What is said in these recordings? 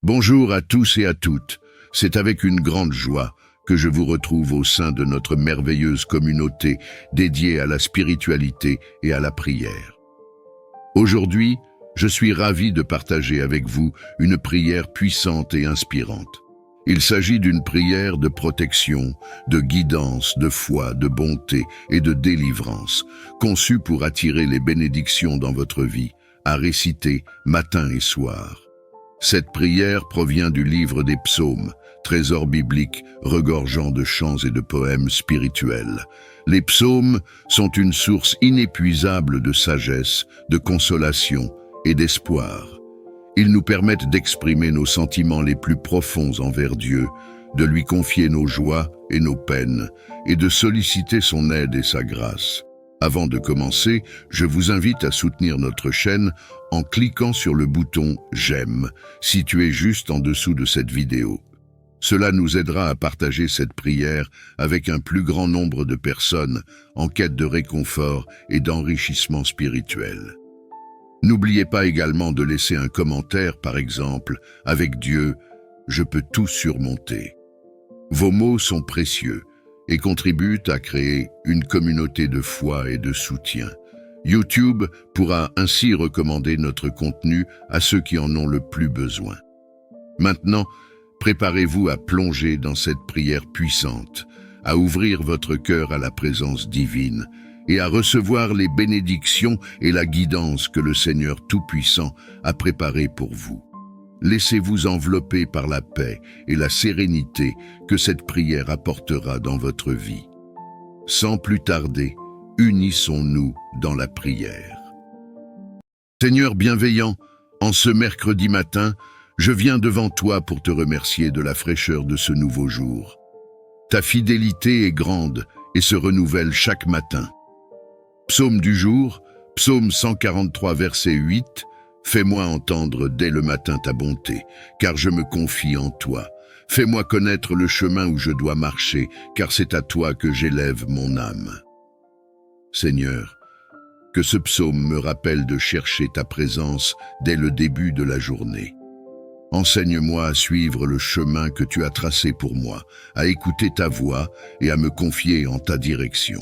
Bonjour à tous et à toutes. C'est avec une grande joie que je vous retrouve au sein de notre merveilleuse communauté dédiée à la spiritualité et à la prière. Aujourd'hui, je suis ravi de partager avec vous une prière puissante et inspirante. Il s'agit d'une prière de protection, de guidance, de foi, de bonté et de délivrance, conçue pour attirer les bénédictions dans votre vie, à réciter matin et soir. Cette prière provient du livre des Psaumes, trésor biblique regorgeant de chants et de poèmes spirituels. Les psaumes sont une source inépuisable de sagesse, de consolation et d'espoir. Ils nous permettent d'exprimer nos sentiments les plus profonds envers Dieu, de lui confier nos joies et nos peines, et de solliciter son aide et sa grâce. Avant de commencer, je vous invite à soutenir notre chaîne en cliquant sur le bouton « J'aime » situé juste en dessous de cette vidéo. Cela nous aidera à partager cette prière avec un plus grand nombre de personnes en quête de réconfort et d'enrichissement spirituel. N'oubliez pas également de laisser un commentaire, par exemple, « Avec Dieu, je peux tout surmonter ». Vos mots sont précieux et contribuent à créer une communauté de foi et de soutien. YouTube pourra ainsi recommander notre contenu à ceux qui en ont le plus besoin. Maintenant, préparez-vous à plonger dans cette prière puissante, à ouvrir votre cœur à la présence divine et à recevoir les bénédictions et la guidance que le Seigneur Tout-Puissant a préparées pour vous. Laissez-vous envelopper par la paix et la sérénité que cette prière apportera dans votre vie. Sans plus tarder, unissons-nous dans la prière. Seigneur bienveillant, en ce mercredi matin, je viens devant toi pour te remercier de la fraîcheur de ce nouveau jour. Ta fidélité est grande et se renouvelle chaque matin. Psaume du jour, Psaume 143, verset 8, « Fais-moi entendre dès le matin ta bonté, car je me confie en toi. Fais-moi connaître le chemin où je dois marcher, car c'est à toi que j'élève mon âme. » Seigneur, que ce psaume me rappelle de chercher ta présence dès le début de la journée. Enseigne-moi à suivre le chemin que tu as tracé pour moi, à écouter ta voix et à me confier en ta direction.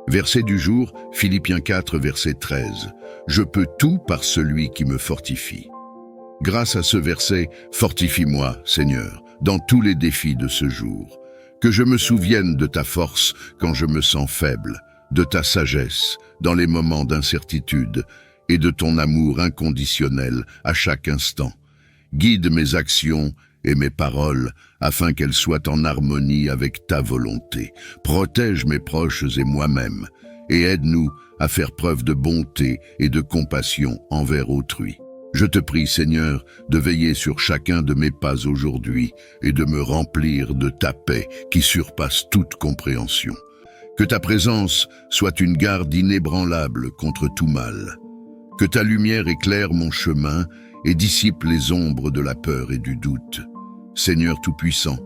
Verset du jour, Philippiens 4, verset 13. « Je peux tout par celui qui me fortifie. » Grâce à ce verset, fortifie-moi, Seigneur, dans tous les défis de ce jour. Que je me souvienne de ta force quand je me sens faible, de ta sagesse dans les moments d'incertitude et de ton amour inconditionnel à chaque instant. Guide mes actions et mes paroles afin qu'elles soient en harmonie avec ta volonté. Protège mes proches et moi-même et aide-nous à faire preuve de bonté et de compassion envers autrui. Je te prie, Seigneur, de veiller sur chacun de mes pas aujourd'hui et de me remplir de ta paix qui surpasse toute compréhension. Que ta présence soit une garde inébranlable contre tout mal. Que ta lumière éclaire mon chemin et dissipe les ombres de la peur et du doute. Seigneur Tout-Puissant,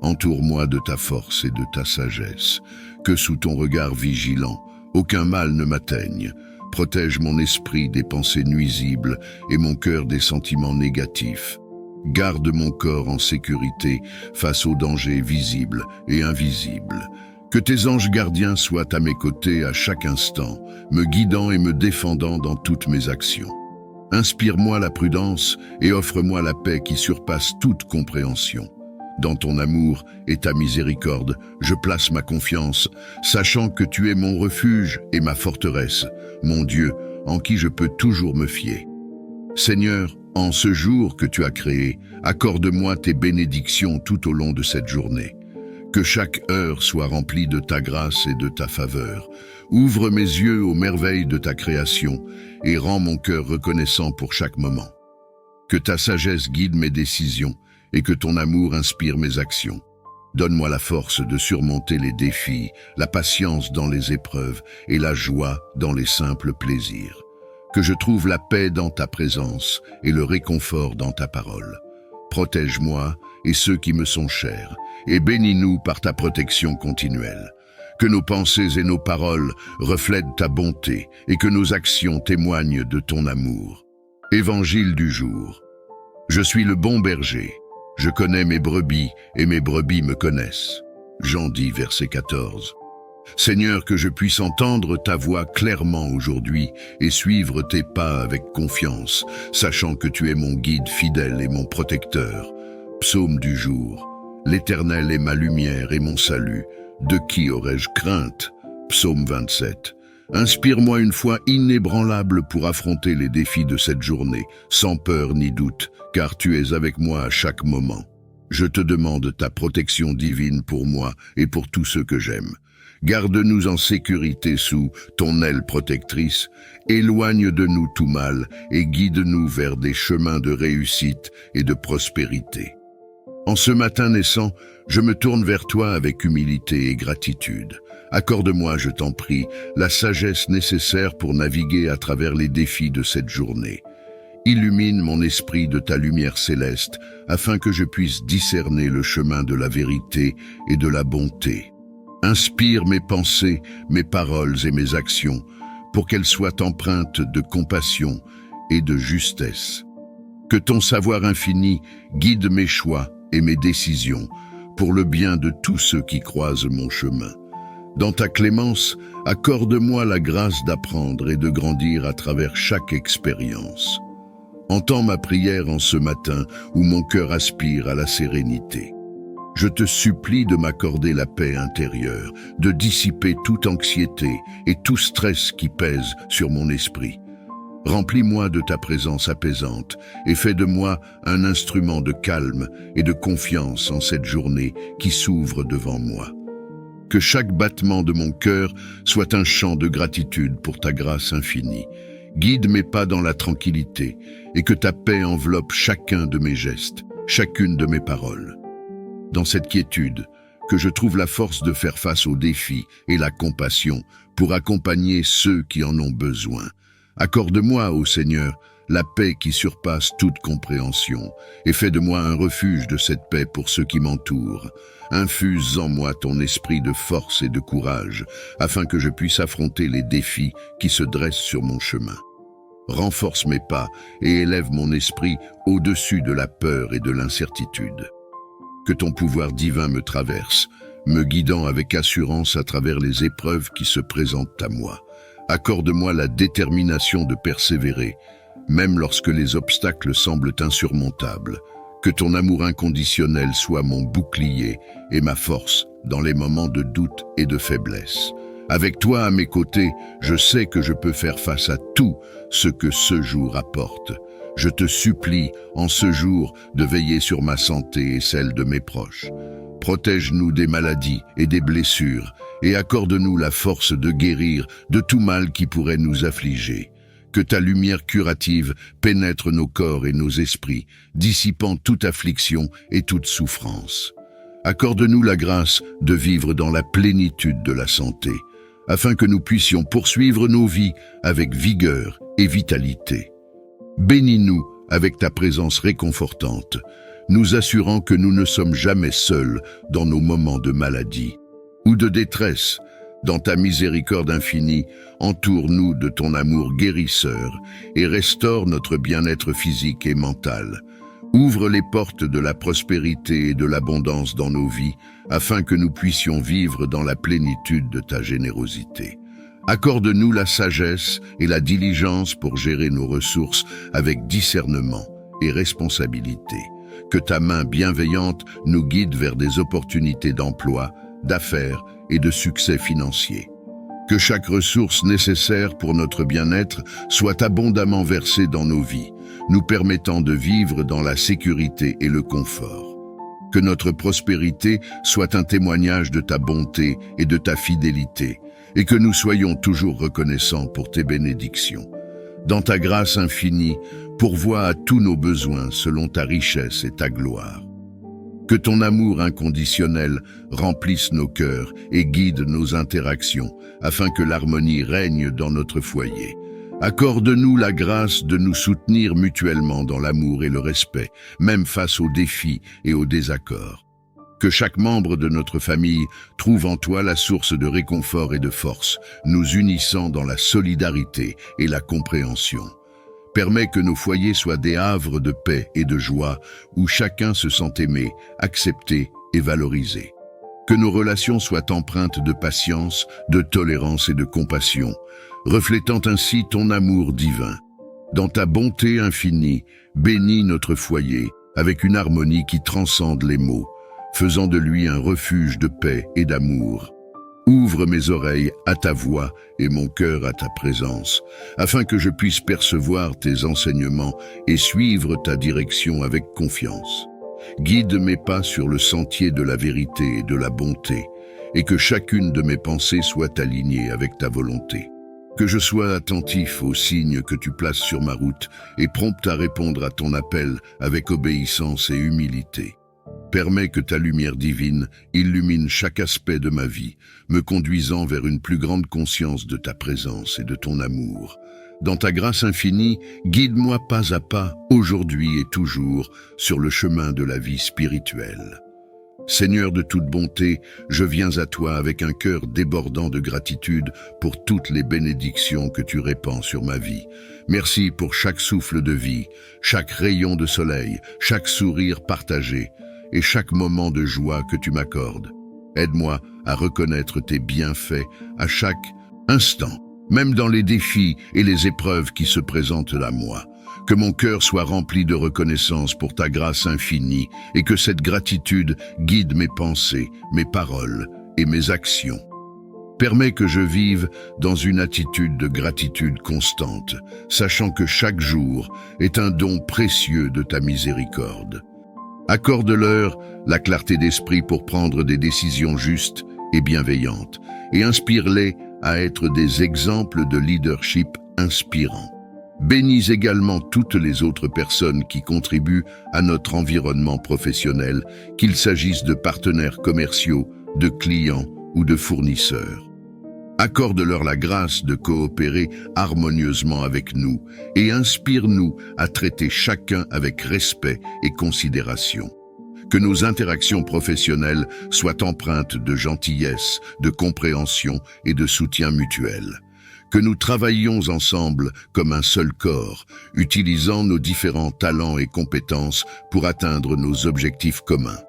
entoure-moi de ta force et de ta sagesse. Que sous ton regard vigilant, aucun mal ne m'atteigne. Protège mon esprit des pensées nuisibles et mon cœur des sentiments négatifs. Garde mon corps en sécurité face aux dangers visibles et invisibles. Que tes anges gardiens soient à mes côtés à chaque instant, me guidant et me défendant dans toutes mes actions. Inspire-moi la prudence et offre-moi la paix qui surpasse toute compréhension. Dans ton amour et ta miséricorde, je place ma confiance, sachant que tu es mon refuge et ma forteresse, mon Dieu, en qui je peux toujours me fier. Seigneur, en ce jour que tu as créé, accorde-moi tes bénédictions tout au long de cette journée. Que chaque heure soit remplie de ta grâce et de ta faveur. Ouvre mes yeux aux merveilles de ta création et rends mon cœur reconnaissant pour chaque moment. Que ta sagesse guide mes décisions et que ton amour inspire mes actions. Donne-moi la force de surmonter les défis, la patience dans les épreuves et la joie dans les simples plaisirs. Que je trouve la paix dans ta présence et le réconfort dans ta parole. Protège-moi et ceux qui me sont chers, et bénis-nous par ta protection continuelle. Que nos pensées et nos paroles reflètent ta bonté et que nos actions témoignent de ton amour. Évangile du jour. Je suis le bon berger. Je connais mes brebis et mes brebis me connaissent. Jean 10, verset 14. Seigneur, que je puisse entendre ta voix clairement aujourd'hui et suivre tes pas avec confiance, sachant que tu es mon guide fidèle et mon protecteur. Psaume du jour. L'Éternel est ma lumière et mon salut. De qui aurais-je crainte? Psaume 27. Inspire-moi une foi inébranlable pour affronter les défis de cette journée, sans peur ni doute, car tu es avec moi à chaque moment. Je te demande ta protection divine pour moi et pour tous ceux que j'aime. Garde-nous en sécurité sous ton aile protectrice, éloigne de nous tout mal et guide-nous vers des chemins de réussite et de prospérité. En ce matin naissant, je me tourne vers toi avec humilité et gratitude. Accorde-moi, je t'en prie, la sagesse nécessaire pour naviguer à travers les défis de cette journée. Illumine mon esprit de ta lumière céleste, afin que je puisse discerner le chemin de la vérité et de la bonté. Inspire mes pensées, mes paroles et mes actions, pour qu'elles soient empreintes de compassion et de justesse. Que ton savoir infini guide mes choix et mes décisions, pour le bien de tous ceux qui croisent mon chemin. Dans ta clémence, accorde-moi la grâce d'apprendre et de grandir à travers chaque expérience. Entends ma prière en ce matin où mon cœur aspire à la sérénité. Je te supplie de m'accorder la paix intérieure, de dissiper toute anxiété et tout stress qui pèse sur mon esprit. Remplis-moi de ta présence apaisante et fais de moi un instrument de calme et de confiance en cette journée qui s'ouvre devant moi. Que chaque battement de mon cœur soit un chant de gratitude pour ta grâce infinie. Guide mes pas dans la tranquillité et que ta paix enveloppe chacun de mes gestes, chacune de mes paroles. Dans cette quiétude, que je trouve la force de faire face aux défis et la compassion pour accompagner ceux qui en ont besoin. Accorde-moi, ô Seigneur, la paix qui surpasse toute compréhension et fais de moi un refuge de cette paix pour ceux qui m'entourent. Infuse en moi ton esprit de force et de courage afin que je puisse affronter les défis qui se dressent sur mon chemin. Renforce mes pas et élève mon esprit au-dessus de la peur et de l'incertitude. Que ton pouvoir divin me traverse, me guidant avec assurance à travers les épreuves qui se présentent à moi. Accorde-moi la détermination de persévérer, même lorsque les obstacles semblent insurmontables. Que ton amour inconditionnel soit mon bouclier et ma force dans les moments de doute et de faiblesse. Avec toi à mes côtés, je sais que je peux faire face à tout ce que ce jour apporte. Je te supplie, en ce jour, de veiller sur ma santé et celle de mes proches. Protège-nous des maladies et des blessures et accorde-nous la force de guérir de tout mal qui pourrait nous affliger. Que ta lumière curative pénètre nos corps et nos esprits, dissipant toute affliction et toute souffrance. Accorde-nous la grâce de vivre dans la plénitude de la santé, afin que nous puissions poursuivre nos vies avec vigueur et vitalité. Bénis-nous avec ta présence réconfortante, nous assurant que nous ne sommes jamais seuls dans nos moments de maladie ou de détresse. Dans ta miséricorde infinie, entoure-nous de ton amour guérisseur et restaure notre bien-être physique et mental. Ouvre les portes de la prospérité et de l'abondance dans nos vies, afin que nous puissions vivre dans la plénitude de ta générosité. Accorde-nous la sagesse et la diligence pour gérer nos ressources avec discernement et responsabilité. Que ta main bienveillante nous guide vers des opportunités d'emploi, d'affaires et de succès financier. Que chaque ressource nécessaire pour notre bien-être soit abondamment versée dans nos vies, nous permettant de vivre dans la sécurité et le confort. Que notre prospérité soit un témoignage de ta bonté et de ta fidélité, et que nous soyons toujours reconnaissants pour tes bénédictions. Dans ta grâce infinie, pourvois à tous nos besoins selon ta richesse et ta gloire. Que ton amour inconditionnel remplisse nos cœurs et guide nos interactions, afin que l'harmonie règne dans notre foyer. Accorde-nous la grâce de nous soutenir mutuellement dans l'amour et le respect, même face aux défis et aux désaccords. Que chaque membre de notre famille trouve en toi la source de réconfort et de force, nous unissant dans la solidarité et la compréhension. Permets que nos foyers soient des havres de paix et de joie, où chacun se sent aimé, accepté et valorisé. Que nos relations soient empreintes de patience, de tolérance et de compassion, reflétant ainsi ton amour divin. Dans ta bonté infinie, bénis notre foyer avec une harmonie qui transcende les mots, faisant de lui un refuge de paix et d'amour. Ouvre mes oreilles à ta voix et mon cœur à ta présence, afin que je puisse percevoir tes enseignements et suivre ta direction avec confiance. Guide mes pas sur le sentier de la vérité et de la bonté, et que chacune de mes pensées soit alignée avec ta volonté. Que je sois attentif aux signes que tu places sur ma route et prompt à répondre à ton appel avec obéissance et humilité. Permets que ta lumière divine illumine chaque aspect de ma vie, me conduisant vers une plus grande conscience de ta présence et de ton amour. Dans ta grâce infinie, guide-moi pas à pas, aujourd'hui et toujours, sur le chemin de la vie spirituelle. Seigneur de toute bonté, je viens à toi avec un cœur débordant de gratitude pour toutes les bénédictions que tu répands sur ma vie. Merci pour chaque souffle de vie, chaque rayon de soleil, chaque sourire partagé et chaque moment de joie que tu m'accordes. Aide-moi à reconnaître tes bienfaits à chaque instant, même dans les défis et les épreuves qui se présentent à moi. Que mon cœur soit rempli de reconnaissance pour ta grâce infinie et que cette gratitude guide mes pensées, mes paroles et mes actions. Permets que je vive dans une attitude de gratitude constante, sachant que chaque jour est un don précieux de ta miséricorde. Accorde-leur la clarté d'esprit pour prendre des décisions justes et bienveillantes, et inspire-les à être des exemples de leadership inspirants. Bénis également toutes les autres personnes qui contribuent à notre environnement professionnel, qu'il s'agisse de partenaires commerciaux, de clients ou de fournisseurs. Accorde-leur la grâce de coopérer harmonieusement avec nous et inspire-nous à traiter chacun avec respect et considération. Que nos interactions professionnelles soient empreintes de gentillesse, de compréhension et de soutien mutuel. Que nous travaillions ensemble comme un seul corps, utilisant nos différents talents et compétences pour atteindre nos objectifs communs.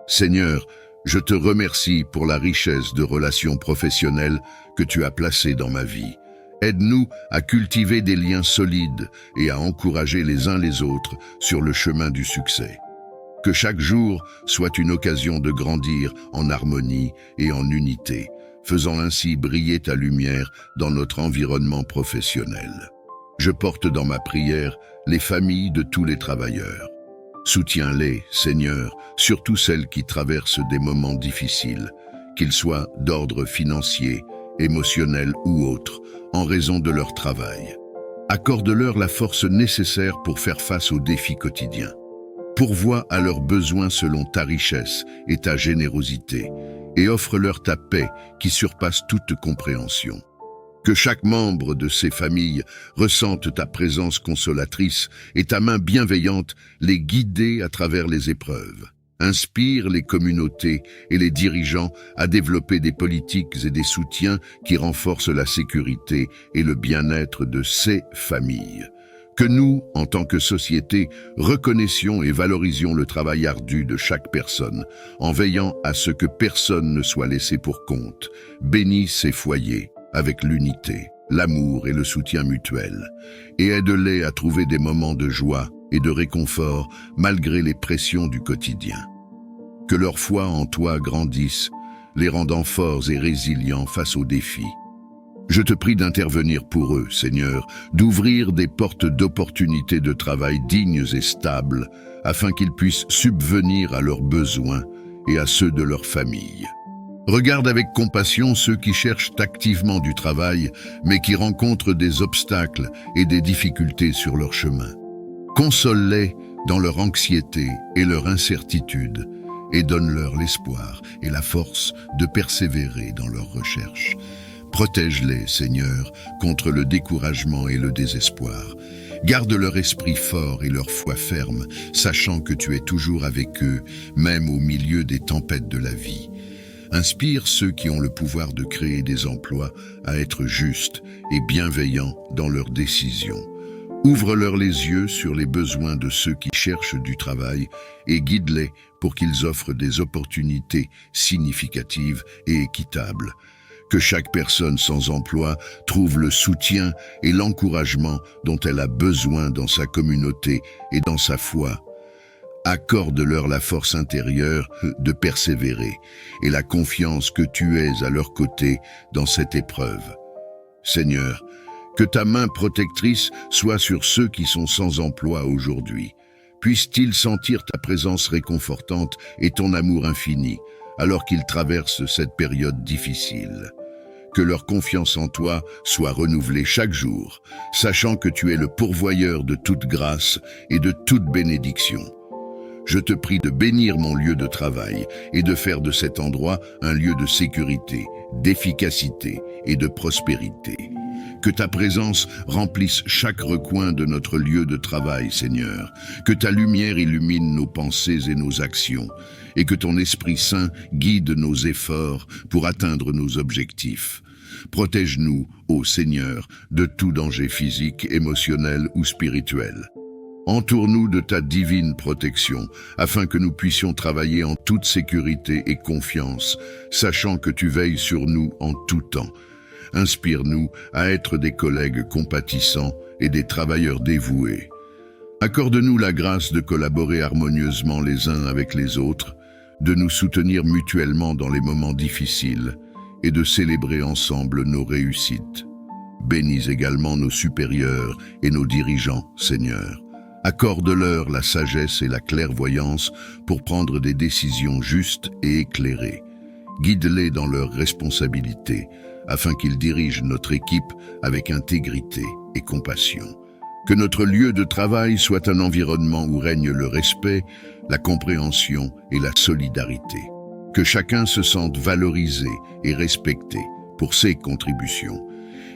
Seigneur, je te remercie pour la richesse de relations professionnelles que tu as placées dans ma vie. Aide-nous à cultiver des liens solides et à encourager les uns les autres sur le chemin du succès. Que chaque jour soit une occasion de grandir en harmonie et en unité, faisant ainsi briller ta lumière dans notre environnement professionnel. Je porte dans ma prière les familles de tous les travailleurs. Soutiens-les, Seigneur, surtout celles qui traversent des moments difficiles, qu'ils soient d'ordre financier, émotionnel ou autre, en raison de leur travail. Accorde-leur la force nécessaire pour faire face aux défis quotidiens. Pourvois à leurs besoins selon ta richesse et ta générosité, et offre-leur ta paix qui surpasse toute compréhension. Que chaque membre de ces familles ressente ta présence consolatrice et ta main bienveillante les guider à travers les épreuves. Inspire les communautés et les dirigeants à développer des politiques et des soutiens qui renforcent la sécurité et le bien-être de ces familles. Que nous, en tant que société, reconnaissions et valorisions le travail ardu de chaque personne, en veillant à ce que personne ne soit laissé pour compte. Bénis ces foyers avec l'unité, l'amour et le soutien mutuel, et aide-les à trouver des moments de joie et de réconfort malgré les pressions du quotidien. Que leur foi en toi grandisse, les rendant forts et résilients face aux défis. Je te prie d'intervenir pour eux, Seigneur, d'ouvrir des portes d'opportunités de travail dignes et stables, afin qu'ils puissent subvenir à leurs besoins et à ceux de leur famille. Regarde avec compassion ceux qui cherchent activement du travail, mais qui rencontrent des obstacles et des difficultés sur leur chemin. Console-les dans leur anxiété et leur incertitude, et donne-leur l'espoir et la force de persévérer dans leurs recherches. Protège-les, Seigneur, contre le découragement et le désespoir. Garde leur esprit fort et leur foi ferme, sachant que tu es toujours avec eux, même au milieu des tempêtes de la vie. Inspire ceux qui ont le pouvoir de créer des emplois à être justes et bienveillants dans leurs décisions. Ouvre-leur les yeux sur les besoins de ceux qui cherchent du travail et guide-les pour qu'ils offrent des opportunités significatives et équitables. Que chaque personne sans emploi trouve le soutien et l'encouragement dont elle a besoin dans sa communauté et dans sa foi. Accorde-leur la force intérieure de persévérer et la confiance que tu es à leur côté dans cette épreuve. Seigneur, que ta main protectrice soit sur ceux qui sont sans emploi aujourd'hui. Puissent-ils sentir ta présence réconfortante et ton amour infini, alors qu'ils traversent cette période difficile. Que leur confiance en toi soit renouvelée chaque jour, sachant que tu es le pourvoyeur de toute grâce et de toute bénédiction. Je te prie de bénir mon lieu de travail et de faire de cet endroit un lieu de sécurité, d'efficacité et de prospérité. Que ta présence remplisse chaque recoin de notre lieu de travail, Seigneur. Que ta lumière illumine nos pensées et nos actions, et que ton Esprit Saint guide nos efforts pour atteindre nos objectifs. Protège-nous, ô Seigneur, de tout danger physique, émotionnel ou spirituel. Entoure-nous de ta divine protection, afin que nous puissions travailler en toute sécurité et confiance, sachant que tu veilles sur nous en tout temps. Inspire-nous à être des collègues compatissants et des travailleurs dévoués. Accorde-nous la grâce de collaborer harmonieusement les uns avec les autres, de nous soutenir mutuellement dans les moments difficiles et de célébrer ensemble nos réussites. Bénis également nos supérieurs et nos dirigeants, Seigneur. Accorde-leur la sagesse et la clairvoyance pour prendre des décisions justes et éclairées. Guide-les dans leurs responsabilités, afin qu'ils dirigent notre équipe avec intégrité et compassion. Que notre lieu de travail soit un environnement où règne le respect, la compréhension et la solidarité. Que chacun se sente valorisé et respecté pour ses contributions,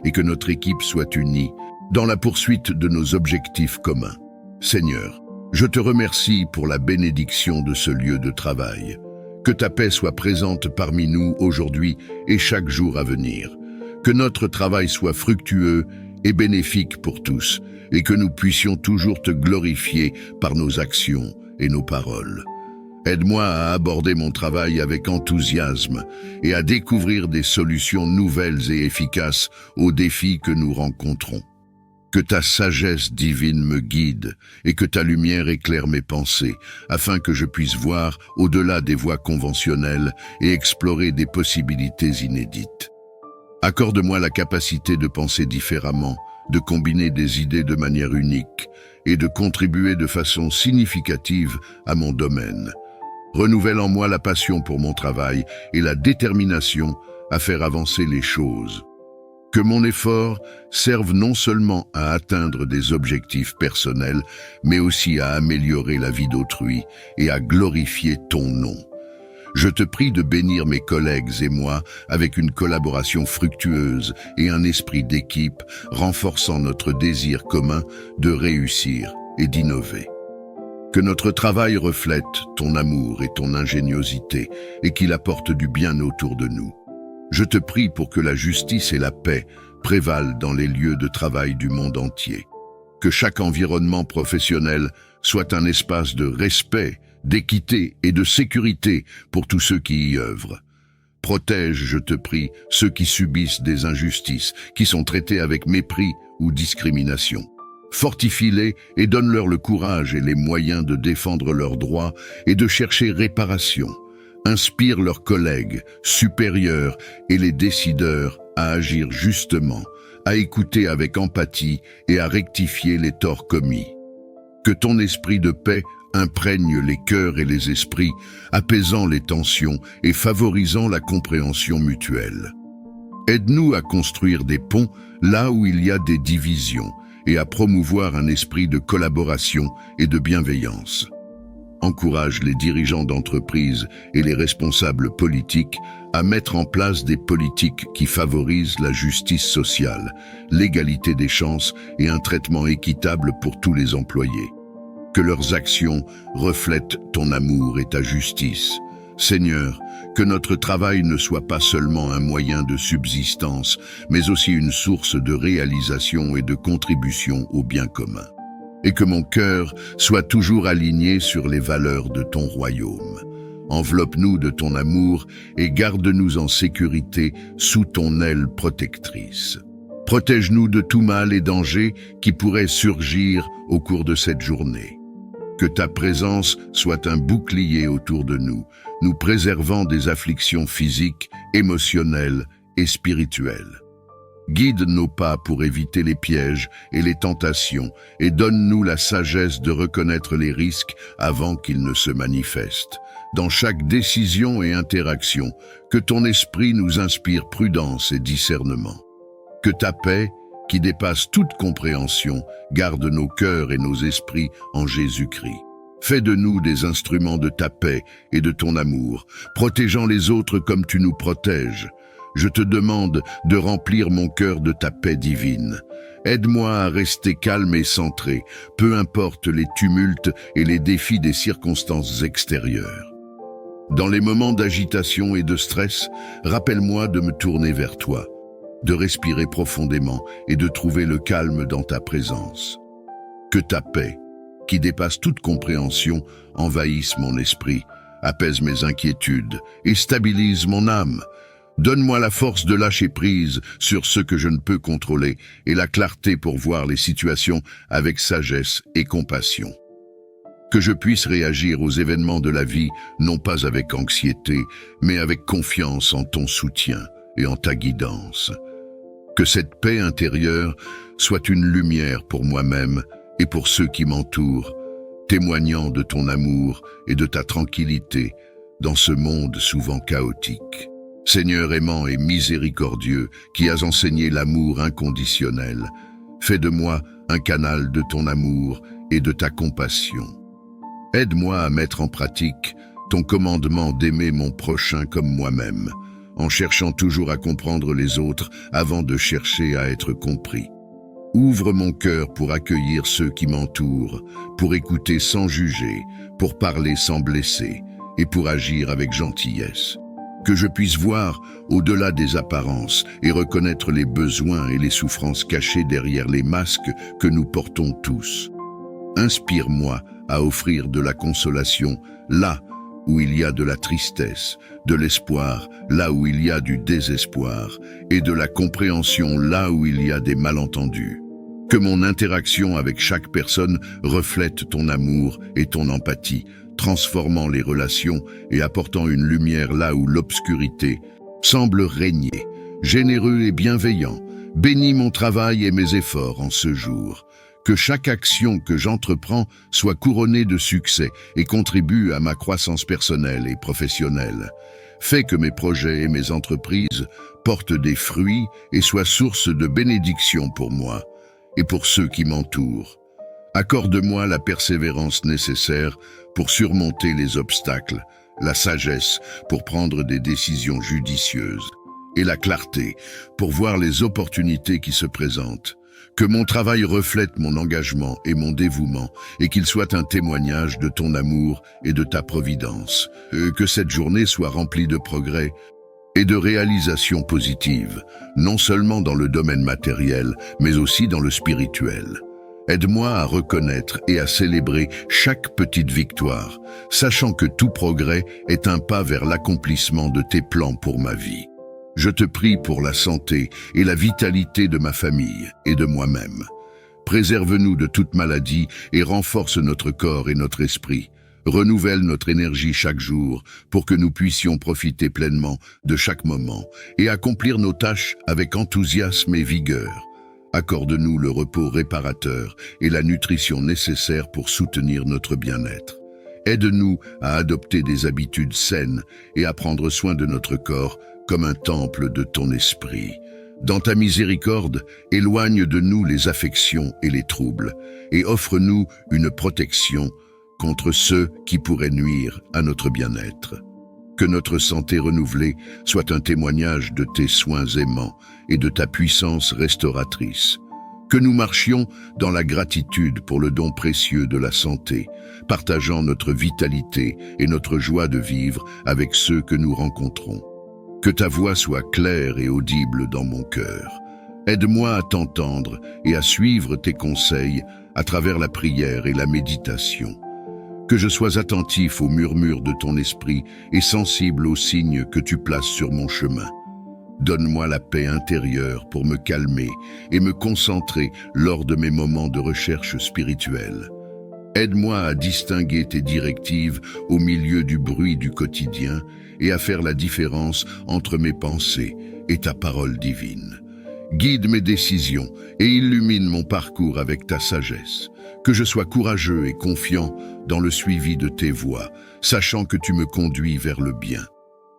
et que notre équipe soit unie dans la poursuite de nos objectifs communs. Seigneur, je te remercie pour la bénédiction de ce lieu de travail. Que ta paix soit présente parmi nous aujourd'hui et chaque jour à venir. Que notre travail soit fructueux et bénéfique pour tous, et que nous puissions toujours te glorifier par nos actions et nos paroles. Aide-moi à aborder mon travail avec enthousiasme et à découvrir des solutions nouvelles et efficaces aux défis que nous rencontrons. Que ta sagesse divine me guide et que ta lumière éclaire mes pensées, afin que je puisse voir au-delà des voies conventionnelles et explorer des possibilités inédites. Accorde-moi la capacité de penser différemment, de combiner des idées de manière unique et de contribuer de façon significative à mon domaine. Renouvelle en moi la passion pour mon travail et la détermination à faire avancer les choses. Que mon effort serve non seulement à atteindre des objectifs personnels, mais aussi à améliorer la vie d'autrui et à glorifier ton nom. Je te prie de bénir mes collègues et moi avec une collaboration fructueuse et un esprit d'équipe renforçant notre désir commun de réussir et d'innover. Que notre travail reflète ton amour et ton ingéniosité et qu'il apporte du bien autour de nous. Je te prie pour que la justice et la paix prévalent dans les lieux de travail du monde entier. Que chaque environnement professionnel soit un espace de respect, d'équité et de sécurité pour tous ceux qui y œuvrent. Protège, je te prie, ceux qui subissent des injustices, qui sont traités avec mépris ou discrimination. Fortifie-les et donne-leur le courage et les moyens de défendre leurs droits et de chercher réparation. Inspire leurs collègues, supérieurs et les décideurs à agir justement, à écouter avec empathie et à rectifier les torts commis. Que ton esprit de paix imprègne les cœurs et les esprits, apaisant les tensions et favorisant la compréhension mutuelle. Aide-nous à construire des ponts là où il y a des divisions et à promouvoir un esprit de collaboration et de bienveillance. Encourage les dirigeants d'entreprises et les responsables politiques à mettre en place des politiques qui favorisent la justice sociale, l'égalité des chances et un traitement équitable pour tous les employés. Que leurs actions reflètent ton amour et ta justice, Seigneur, que notre travail ne soit pas seulement un moyen de subsistance, mais aussi une source de réalisation et de contribution au bien commun. Et que mon cœur soit toujours aligné sur les valeurs de ton royaume. Enveloppe-nous de ton amour et garde-nous en sécurité sous ton aile protectrice. Protège-nous de tout mal et danger qui pourrait surgir au cours de cette journée. Que ta présence soit un bouclier autour de nous, nous préservant des afflictions physiques, émotionnelles et spirituelles. Guide nos pas pour éviter les pièges et les tentations et donne-nous la sagesse de reconnaître les risques avant qu'ils ne se manifestent. Dans chaque décision et interaction, que ton esprit nous inspire prudence et discernement. Que ta paix, qui dépasse toute compréhension, garde nos cœurs et nos esprits en Jésus-Christ. Fais de nous des instruments de ta paix et de ton amour, protégeant les autres comme tu nous protèges. Je te demande de remplir mon cœur de ta paix divine. Aide-moi à rester calme et centré, peu importe les tumultes et les défis des circonstances extérieures. Dans les moments d'agitation et de stress, rappelle-moi de me tourner vers toi, de respirer profondément et de trouver le calme dans ta présence. Que ta paix, qui dépasse toute compréhension, envahisse mon esprit, apaise mes inquiétudes et stabilise mon âme. Donne-moi la force de lâcher prise sur ce que je ne peux contrôler et la clarté pour voir les situations avec sagesse et compassion. Que je puisse réagir aux événements de la vie, non pas avec anxiété, mais avec confiance en ton soutien et en ta guidance. Que cette paix intérieure soit une lumière pour moi-même et pour ceux qui m'entourent, témoignant de ton amour et de ta tranquillité dans ce monde souvent chaotique. Seigneur aimant et miséricordieux, qui as enseigné l'amour inconditionnel, fais de moi un canal de ton amour et de ta compassion. Aide-moi à mettre en pratique ton commandement d'aimer mon prochain comme moi-même, en cherchant toujours à comprendre les autres avant de chercher à être compris. Ouvre mon cœur pour accueillir ceux qui m'entourent, pour écouter sans juger, pour parler sans blesser et pour agir avec gentillesse. Que je puisse voir au-delà des apparences et reconnaître les besoins et les souffrances cachées derrière les masques que nous portons tous. Inspire-moi à offrir de la consolation là où il y a de la tristesse, de l'espoir là où il y a du désespoir et de la compréhension là où il y a des malentendus. Que mon interaction avec chaque personne reflète ton amour et ton empathie, transformant les relations et apportant une lumière là où l'obscurité semble régner. Généreux et bienveillant, bénis mon travail et mes efforts en ce jour. Que chaque action que j'entreprends soit couronnée de succès et contribue à ma croissance personnelle et professionnelle. Fais que mes projets et mes entreprises portent des fruits et soient source de bénédiction pour moi et pour ceux qui m'entourent. Accorde-moi la persévérance nécessaire pour surmonter les obstacles, la sagesse pour prendre des décisions judicieuses et la clarté pour voir les opportunités qui se présentent. Que mon travail reflète mon engagement et mon dévouement et qu'il soit un témoignage de ton amour et de ta providence. Que cette journée soit remplie de progrès et de réalisations positives, non seulement dans le domaine matériel, mais aussi dans le spirituel. Aide-moi à reconnaître et à célébrer chaque petite victoire, sachant que tout progrès est un pas vers l'accomplissement de tes plans pour ma vie. Je te prie pour la santé et la vitalité de ma famille et de moi-même. Préserve-nous de toute maladie et renforce notre corps et notre esprit. Renouvelle notre énergie chaque jour pour que nous puissions profiter pleinement de chaque moment et accomplir nos tâches avec enthousiasme et vigueur. Accorde-nous le repos réparateur et la nutrition nécessaire pour soutenir notre bien-être. Aide-nous à adopter des habitudes saines et à prendre soin de notre corps comme un temple de ton esprit. Dans ta miséricorde, éloigne de nous les affections et les troubles et offre-nous une protection contre ceux qui pourraient nuire à notre bien-être. Que notre santé renouvelée soit un témoignage de tes soins aimants et de ta puissance restauratrice. Que nous marchions dans la gratitude pour le don précieux de la santé, partageant notre vitalité et notre joie de vivre avec ceux que nous rencontrons. Que ta voix soit claire et audible dans mon cœur. Aide-moi à t'entendre et à suivre tes conseils à travers la prière et la méditation. Que je sois attentif aux murmures de ton esprit et sensible aux signes que tu places sur mon chemin. Donne-moi la paix intérieure pour me calmer et me concentrer lors de mes moments de recherche spirituelle. Aide-moi à distinguer tes directives au milieu du bruit du quotidien et à faire la différence entre mes pensées et ta parole divine. Guide mes décisions et illumine mon parcours avec ta sagesse. Que je sois courageux et confiant dans le suivi de tes voies, sachant que tu me conduis vers le bien.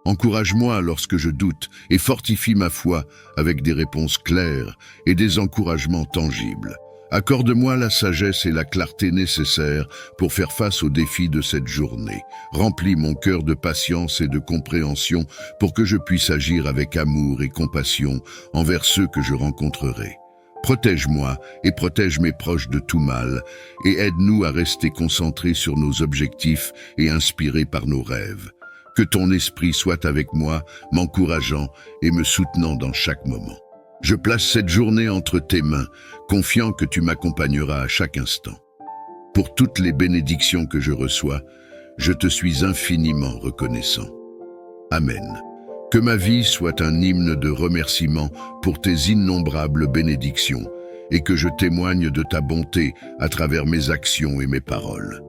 Encourage-moi lorsque je doute et fortifie ma foi avec des réponses claires et des encouragements tangibles. Accorde-moi la sagesse et la clarté nécessaires pour faire face aux défis de cette journée. Remplis mon cœur de patience et de compréhension pour que je puisse agir avec amour et compassion envers ceux que je rencontrerai. Protège-moi et protège mes proches de tout mal et aide-nous à rester concentrés sur nos objectifs et inspirés par nos rêves. Que ton esprit soit avec moi, m'encourageant et me soutenant dans chaque moment. Je place cette journée entre tes mains, confiant que tu m'accompagneras à chaque instant. Pour toutes les bénédictions que je reçois, je te suis infiniment reconnaissant. Amen. Que ma vie soit un hymne de remerciement pour tes innombrables bénédictions et que je témoigne de ta bonté à travers mes actions et mes paroles.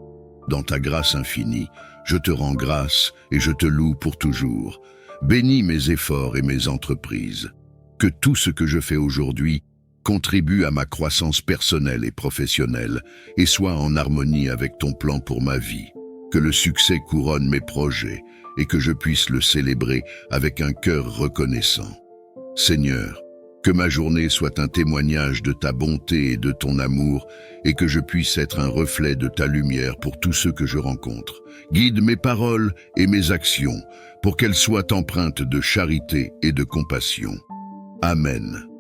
Dans ta grâce infinie, je te rends grâce et je te loue pour toujours. Bénis mes efforts et mes entreprises. Que tout ce que je fais aujourd'hui contribue à ma croissance personnelle et professionnelle et soit en harmonie avec ton plan pour ma vie. Que le succès couronne mes projets et que je puisse le célébrer avec un cœur reconnaissant. Seigneur, que ma journée soit un témoignage de ta bonté et de ton amour et que je puisse être un reflet de ta lumière pour tous ceux que je rencontre. Guide mes paroles et mes actions pour qu'elles soient empreintes de charité et de compassion. Amen.